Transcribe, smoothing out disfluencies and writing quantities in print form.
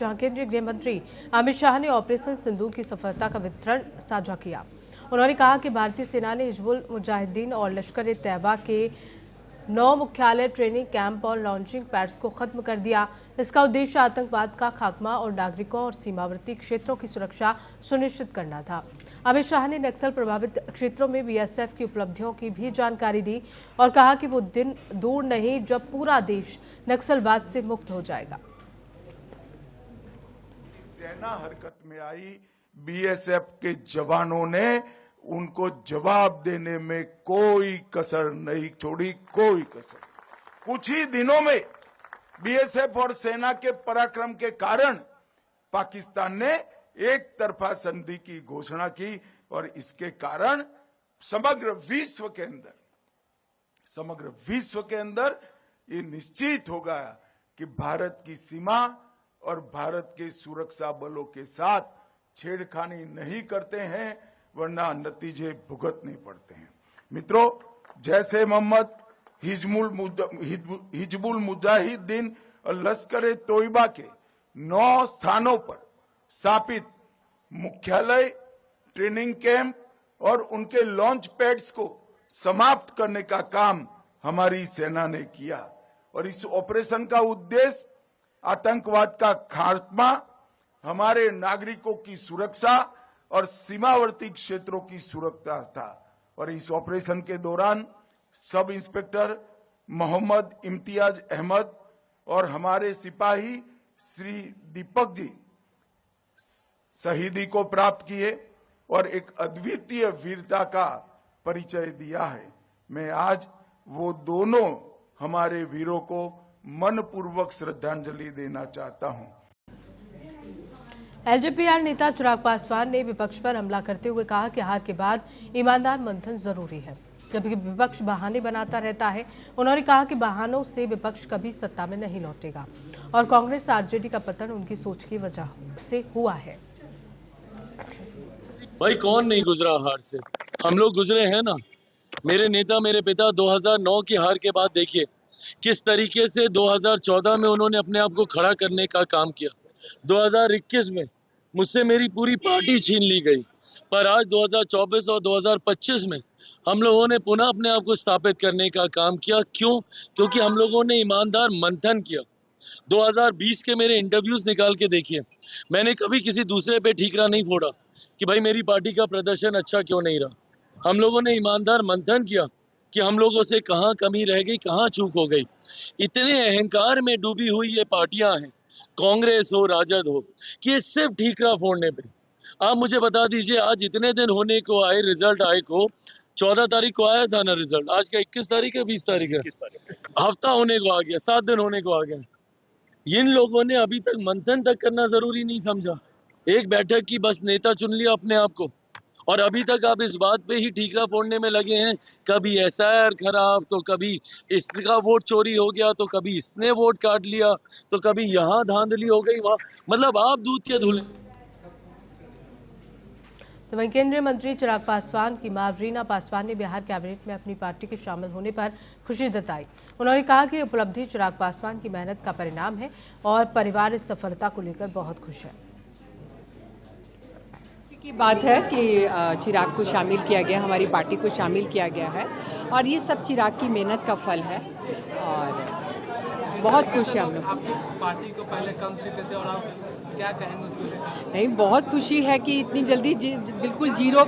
जहां केंद्रीय गृह मंत्री अमित शाह ने ऑपरेशन सिंदूर की सफलता का विवरण साझा किया। उन्होंने कहा कि भारतीय सेना ने हिजबुल मुजाहिदीन और लश्कर-ए-तैयबा के 9 मुख्यालय, ट्रेनिंग कैंप और लॉन्चिंग पैड्स को खत्म कर दिया। इसका उद्देश्य आतंकवाद का खात्मा और नागरिकों और सीमावर्ती क्षेत्रों की सुरक्षा सुनिश्चित करना था। अमित शाह ने नक्सल प्रभावित क्षेत्रों में बीएसएफ की उपलब्धियों की भी जानकारी दी और कहा कि वो दिन दूर नहीं जब पूरा देश नक्सलवाद से मुक्त हो जाएगा। सेना हरकत में आई, बीएसएफ के जवानों ने उनको जवाब देने में कोई कसर नहीं छोड़ी, कोई कसर। कुछ ही दिनों में बीएसएफ और सेना के पराक्रम के कारण पाकिस्तान ने एक तरफा संधि की घोषणा की और इसके कारण समग्र विश्व के अंदर ये निश्चित हो गया कि भारत की सीमा और भारत के सुरक्षा बलों के साथ छेड़खानी नहीं करते हैं, वरना नतीजे भुगतने पड़ते हैं। मित्रों, जैसे मोहम्मद, हिजबुल मुजाहिदीन और लश्कर-ए-तोयबा के 9 स्थानों पर स्थापित मुख्यालय, ट्रेनिंग कैंप और उनके लॉन्च पैड्स को समाप्त करने का काम हमारी सेना ने किया और इस ऑपरेशन का उद्देश्य आतंकवाद का खात्मा, हमारे नागरिकों की सुरक्षा और सीमावर्ती क्षेत्रों की सुरक्षा था। और इस ऑपरेशन के दौरान सब इंस्पेक्टर मोहम्मद इम्तियाज अहमद और हमारे सिपाही श्री दीपक जी शहीदी को प्राप्त किए और एक अद्वितीय वीरता का परिचय दिया है। मैं आज वो दोनों हमारे वीरों को मनपूर्वक श्रद्धांजलि देना चाहता हूं। एलजेपी नेता चिराग पासवान ने विपक्ष पर हमला करते हुए कहा कि हार के बाद ईमानदार मंथन जरूरी है, जबकि विपक्ष बहाने बनाता रहता है। उन्होंने कहा कि बहानों से विपक्ष कभी सत्ता में नहीं लौटेगा और कांग्रेस आरजेडी का पतन उनकी सोच की वजह से हुआ है। भाई कौन नहीं गुजरा हार से, हम लोग गुजरे हैं ना। मेरे नेता, मेरे पिता 2009 की हार के बाद देखिए किस तरीके से 2014 में उन्होंने अपने आप को खड़ा करने का काम किया। 2021 में मुझसे मेरी पूरी पार्टी छीन ली गई, पर आज 2024 और 2025 में हम लोगों ने पुनः अपने आप को स्थापित करने का काम किया। क्यों? क्योंकि हम लोगों ने ईमानदार मंथन किया। 2020 के मेरे इंटरव्यूज निकाल के देखिए, मैंने कभी किसी दूसरे पे ठीकरा नहीं फोड़ा कि भाई मेरी पार्टी का प्रदर्शन अच्छा क्यों नहीं रहा। हम लोगों ने ईमानदार मंथन किया कि हम लोगों से कहाँ कमी रह गई, कहाँ चूक हो गई। इतने अहंकार में डूबी हुई ये पार्टियां हैं, कांग्रेस हो, राजद हो, कि ये सिर्फ ठीकरा फोड़ने पे। आप मुझे बता दीजिए, आज इतने दिन होने को आए, रिजल्ट आए को 14 तारीख को आया था ना रिजल्ट, आज का 21 तारीख है, 20 तारीख है, हफ्ता होने को आ गया, 7 दिन होने को आ गया। इन लोगों ने अभी तक मंथन तक करना जरूरी नहीं समझा। एक बैठक की बस नेता चुन लिया अपने आप को और अभी तक आप इस बात पे ही ठीकरा फोड़ने में लगे हैं। कभी एसआईआर खराब, तो कभी इसका वोट चोरी हो गया, तो कभी इसने वोट काट लिया, तो कभी यहाँ धांधली हो गई, वहां, मतलब आप दूध के धुले। तो वहीं केंद्रीय मंत्री चिराग पासवान की मां रीना पासवान ने बिहार कैबिनेट में अपनी पार्टी के शामिल होने पर खुशी जताई। उन्होंने कहा कि उपलब्धि चिराग पासवान की मेहनत का परिणाम है और परिवार इस सफलता को लेकर बहुत खुश है। की बात है कि चिराग को शामिल किया गया, हमारी पार्टी को शामिल किया गया है और ये सब चिराग की मेहनत का फल है और बहुत खुश है हम लोग। पार्टी को पहले कम सीटें थे और आप क्या कहेंगे उसके लिए? नहीं, बहुत खुशी है कि इतनी जल्दी बिल्कुल जीरो